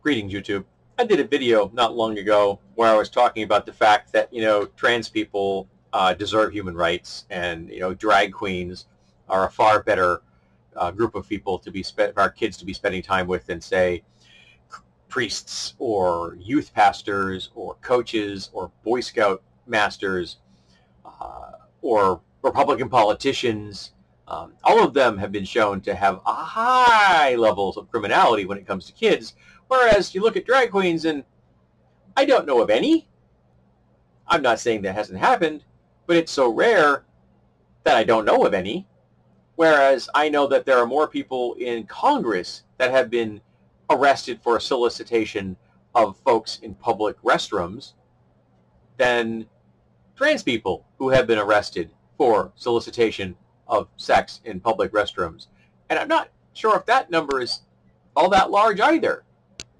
Greetings, YouTube. I did a video not long ago where I was talking about the fact that, trans people deserve human rights, and, drag queens are a far better group of people to be our kids to be spending time with than, say, priests or youth pastors or coaches or Boy Scout masters or Republican politicians. All of them have been shown to have a high levels of criminality when it comes to kids, whereas you look at drag queens and I don't know of any. I'm not saying that hasn't happened, but it's so rare that I don't know of any, whereas I know that there are more people in Congress that have been arrested for solicitation of folks in public restrooms than trans people who have been arrested for solicitation of sex in public restrooms. And I'm not sure if that number is all that large either.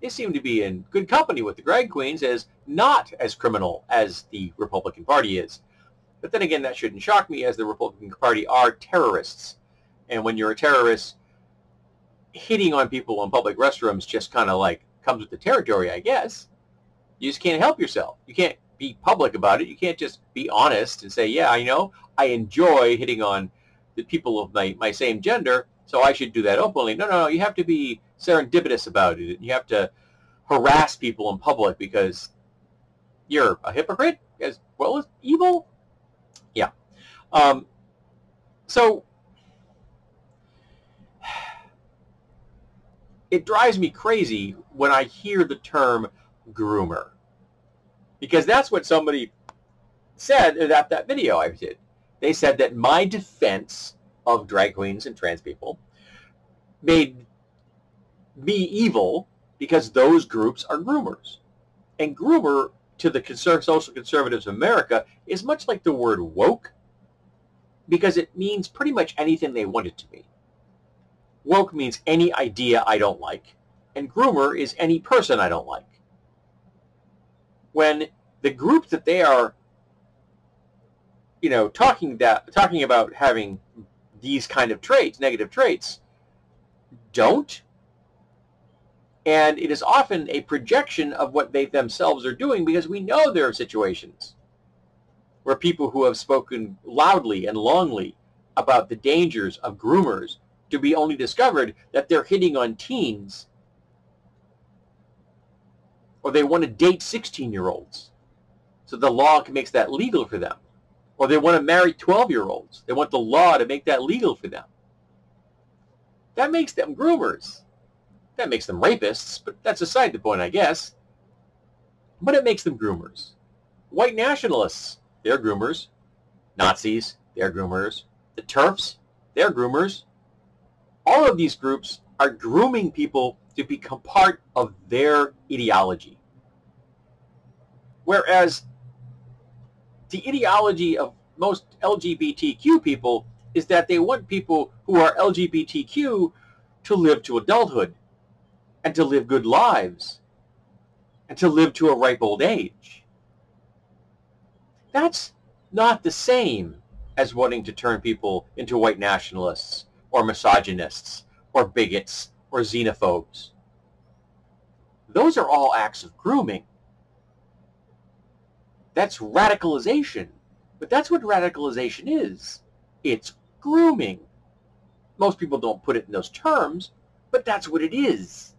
They seem to be in good company with the drag queens, as not as criminal as the Republican Party is. But then again, that shouldn't shock me, as the Republican Party are terrorists. And when you're a terrorist, hitting on people in public restrooms just kind of like comes with the territory, I guess. You just can't help yourself. You can't be public about it. You can't just be honest and say, yeah, I enjoy hitting on the people of my same gender, so I should do that openly. No. You have to be serendipitous about it. You have to harass people in public because you're a hypocrite as well as evil. Yeah. So it drives me crazy when I hear the term groomer, because that's what somebody said in that video I did. They said that my defense of drag queens and trans people made me evil because those groups are groomers. And groomer, to the social conservatives of America, is much like the word woke, because it means pretty much anything they want it to mean. Woke means any idea I don't like, and groomer is any person I don't like. When the group that they are talking about having these kind of traits, negative traits, don't. And it is often a projection of what they themselves are doing, because we know there are situations where people who have spoken loudly and longly about the dangers of groomers to be only discovered that they're hitting on teens, or they want to date 16-year-olds, so the law makes that legal for them. Or they want to marry 12-year-olds. They want the law to make that legal for them. That makes them groomers. That makes them rapists, but that's aside the point, I guess. But it makes them groomers. White nationalists, they're groomers. Nazis, they're groomers. The TERFs, they're groomers. All of these groups are grooming people to become part of their ideology. Whereas the ideology of most LGBTQ people is that they want people who are LGBTQ to live to adulthood, and to live good lives, and to live to a ripe old age. That's not the same as wanting to turn people into white nationalists, or misogynists, or bigots, or xenophobes. Those are all acts of grooming. That's radicalization. But that's what radicalization is. It's grooming. Most people don't put it in those terms, but that's what it is.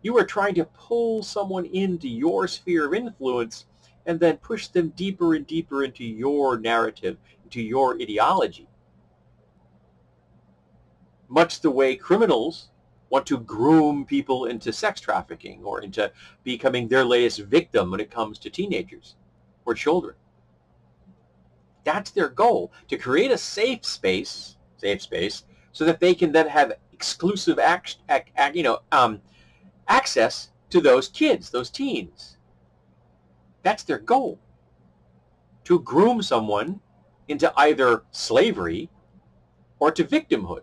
You are trying to pull someone into your sphere of influence and then push them deeper and deeper into your narrative, into your ideology. Much the way criminals want to groom people into sex trafficking or into becoming their latest victim when it comes to teenagers or children. That's their goal, to create a safe space, so that they can then have exclusive access to those kids, those teens. That's their goal, to groom someone into either slavery or to victimhood.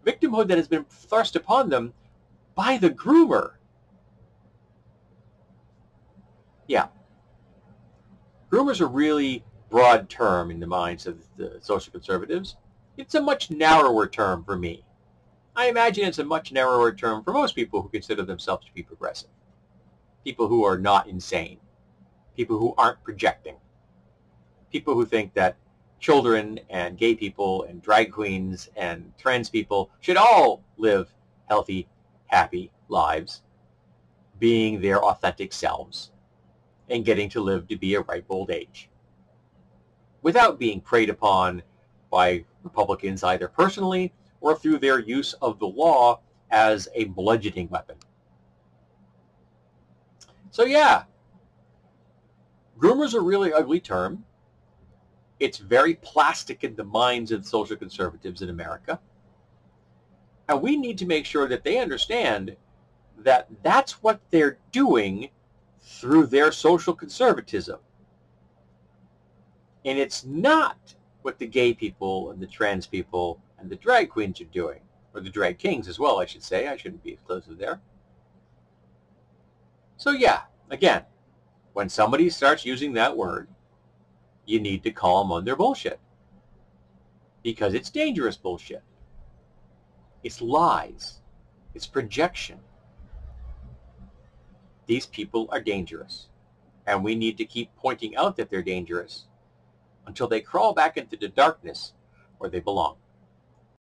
Victimhood that has been thrust upon them by the groomer. Yeah. Groomers are really broad term in the minds of the social conservatives. It's a much narrower term for me. I imagine it's a much narrower term for most people who consider themselves to be progressive. people who are not insane, people who aren't projecting, people who think that children and gay people and drag queens and trans people should all live healthy, happy lives, being their authentic selves and getting to live to be a ripe old age without being preyed upon by Republicans either personally or through their use of the law as a bludgeoning weapon. So yeah, groomers are a really ugly term. It's very plastic in the minds of social conservatives in America. And we need to make sure that they understand that that's what they're doing through their social conservatism. And it's not what the gay people and the trans people and the drag queens are doing, or the drag kings as well, I should say. I shouldn't be exclusive there. So yeah, again, when somebody starts using that word, you need to call them on their bullshit. Because it's dangerous bullshit. It's lies. It's projection. These people are dangerous. And we need to keep pointing out that they're dangerous until they crawl back into the darkness where they belong.